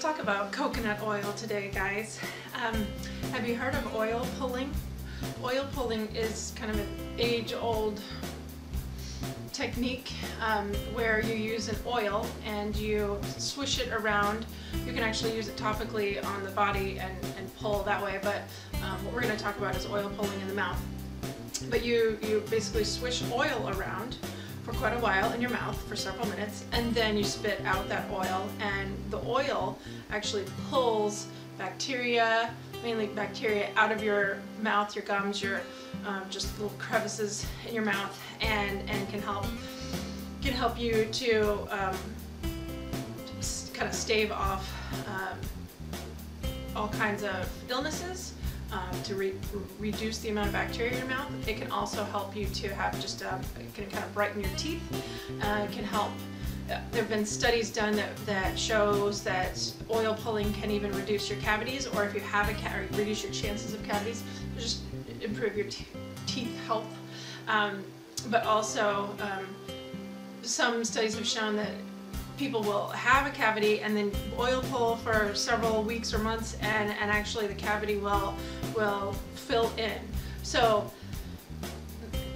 talk about coconut oil today, guys. Have you heard of oil pulling? Oil pulling is kind of an age-old technique where you use an oil and you swish it around. You can actually use it topically on the body and pull that way, but what we're going to talk about is oil pulling in the mouth. But you basically swish oil around for quite a while in your mouth for several minutes, and then you spit out that oil, and the oil actually pulls bacteria, mainly bacteria, out of your mouth, your gums, your just little crevices in your mouth, and can help you to kind of stave off all kinds of illnesses, to reduce the amount of bacteria in your mouth. It can also help you to have just, it can kind of brighten your teeth. It can help, there have been studies done that shows that oil pulling can even reduce your cavities, or if you have a cavity, reduce your chances of cavities, just improve your teeth health. But also, some studies have shown that people will have a cavity and then oil pull for several weeks or months, and actually the cavity will fill in. So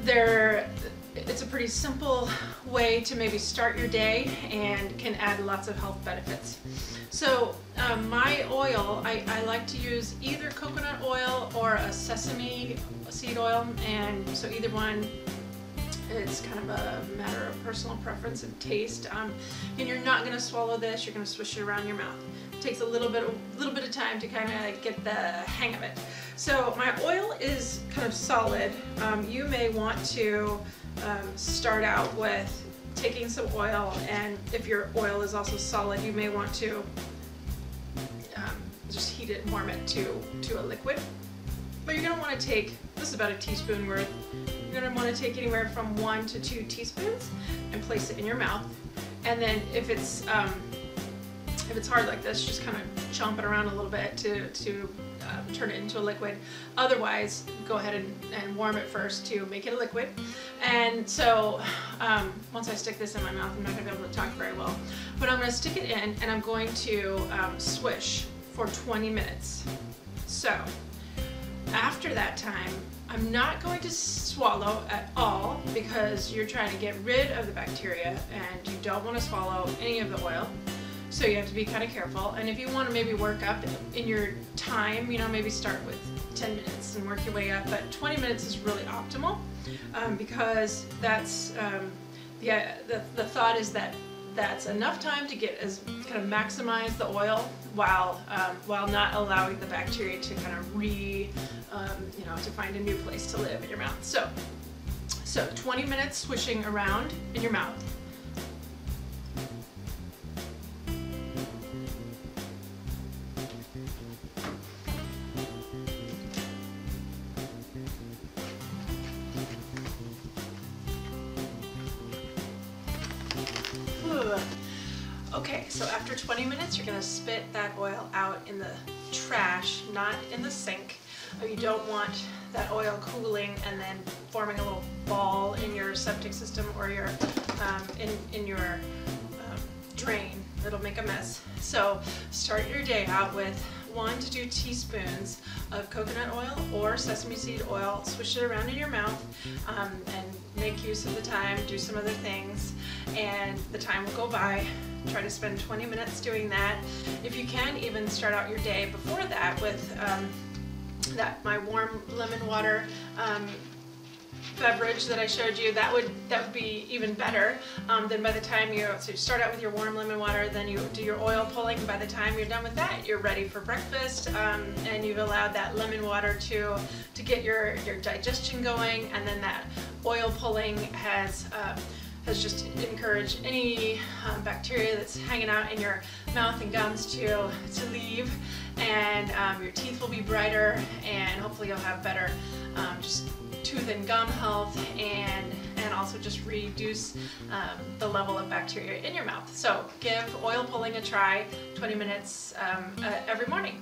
it's a pretty simple way to maybe start your day and can add lots of health benefits. So my oil, I like to use either coconut oil or a sesame seed oil, and so either one. It's kind of a matter of personal preference and taste. And you're not going to swallow this. You're going to swish it around your mouth. It takes a little bit of time to kind of get the hang of it. So my oil is kind of solid. You may want to start out with taking some oil, and if your oil is also solid, you may want to just heat it and warm it to a liquid. But you're going to want to take, this is about a teaspoon worth, you're going to want to take anywhere from 1 to 2 teaspoons and place it in your mouth. And then if it's hard like this, just kind of chomp it around a little bit to turn it into a liquid. Otherwise, go ahead and warm it first to make it a liquid. And so once I stick this in my mouth, I'm not going to be able to talk very well. But I'm going to stick it in, and I'm going to swish for 20 minutes. So after that time, I'm not going to swallow at all, because you're trying to get rid of the bacteria and you don't want to swallow any of the oil. So you have to be kind of careful. And if you want to maybe work up in your time, maybe start with 10 minutes and work your way up. But 20 minutes is really optimal, because that's the thought is that that's enough time to get kind of maximize the oil while not allowing the bacteria to kind of to find a new place to live in your mouth. So 20 minutes swishing around in your mouth. Okay, so after 20 minutes, you're going to spit that oil out in the trash, not in the sink. You don't want that oil cooling and then forming a little ball in your septic system or your in your drain. It'll make a mess. So start your day out with 1 to 2 teaspoons of coconut oil or sesame seed oil. Swish it around in your mouth, and make use of the time. Do some other things, and the time will go by. Try to spend 20 minutes doing that. If you can, even start out your day before that with my warm lemon water beverage that I showed you. That would be even better. Then by the time you start out with your warm lemon water, then you do your oil pulling. By the time you're done with that, you're ready for breakfast, and you've allowed that lemon water to get your digestion going, and then that oil pulling has just encouraged any bacteria that's hanging out in your mouth and gums to leave, and your teeth will be brighter, and hopefully you'll have better just tooth and gum health, and also just reduce the level of bacteria in your mouth. So give oil pulling a try, 20 minutes every morning.